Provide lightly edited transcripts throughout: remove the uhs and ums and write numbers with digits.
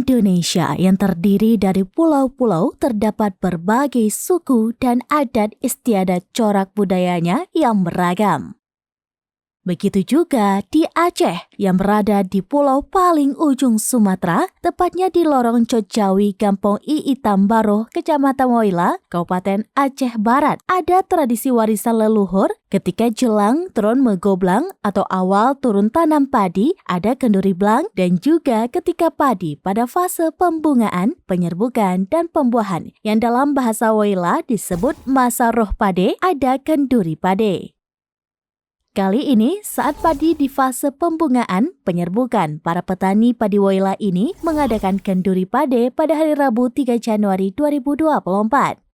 Indonesia yang terdiri dari pulau-pulau terdapat berbagai suku dan adat istiadat corak budayanya yang beragam. Begitu juga di Aceh yang berada di pulau paling ujung Sumatera, tepatnya di lorong Cojawi, Kampung Iitambaro, Kecamatan Woila, Kabupaten Aceh Barat. Ada tradisi warisan leluhur ketika jelang turun megoblang atau awal turun tanam padi, ada kenduri blang, dan juga ketika padi pada fase pembungaan, penyerbukan, dan pembuahan yang dalam bahasa Woila disebut masa roh pade, ada kenduri pade. Kali ini, saat padi di fase pembungaan, penyerbukan, para petani padi Woila ini mengadakan kenduri pade pada hari Rabu 3 Januari 2024.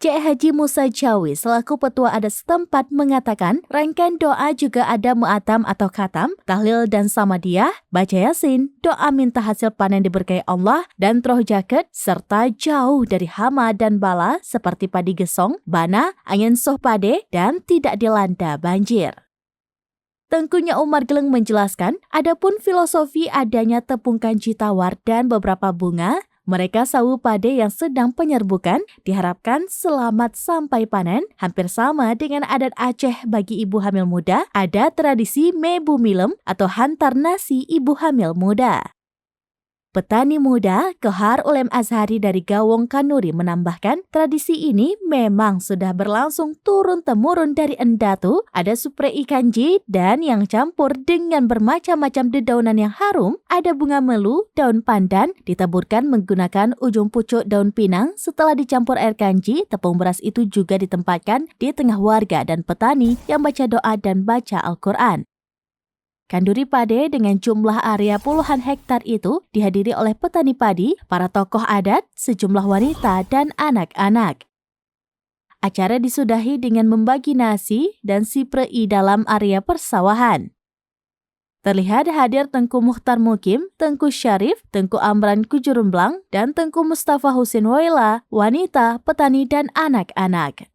Cek Haji Musa Jawi selaku petua adat setempat mengatakan rangkaian doa juga ada mu'atam atau khatam, tahlil dan samadiyah, baca yasin, doa minta hasil panen diberkahi Allah dan troh jaket, serta jauh dari hama dan bala seperti padi gesong, bana, angin soh pade, dan tidak dilanda banjir. Tengkunya Umar Geleng menjelaskan, adapun filosofi adanya tepung kanji tawar dan beberapa bunga, mereka sawu pade yang sedang penyerbukan diharapkan selamat sampai panen, hampir sama dengan adat Aceh bagi ibu hamil muda, ada tradisi mebu milem atau hantar nasi ibu hamil muda. Petani muda Kohar Ulem Azhari dari Gawong Kanuri menambahkan, tradisi ini memang sudah berlangsung turun-temurun dari endatu, ada supre ikanji dan yang campur dengan bermacam-macam dedaunan yang harum, ada bunga melu, daun pandan, ditaburkan menggunakan ujung pucuk daun pinang, setelah dicampur air kanji, tepung beras itu juga ditempatkan di tengah warga dan petani yang baca doa dan baca Al-Quran. Kenduri pade dengan jumlah area puluhan hektar itu dihadiri oleh petani padi, para tokoh adat, sejumlah wanita, dan anak-anak. Acara disudahi dengan membagi nasi dan siprei dalam area persawahan. Terlihat hadir Tengku Mukhtar Mukim, Tengku Syarif, Tengku Amran Kujurumblang, dan Tengku Mustafa Husin Woila, wanita, petani, dan anak-anak.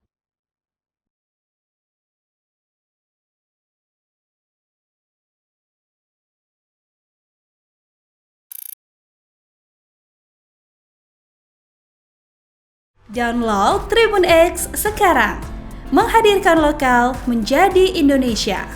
Download Tribun X sekarang, menghadirkan lokal menjadi Indonesia.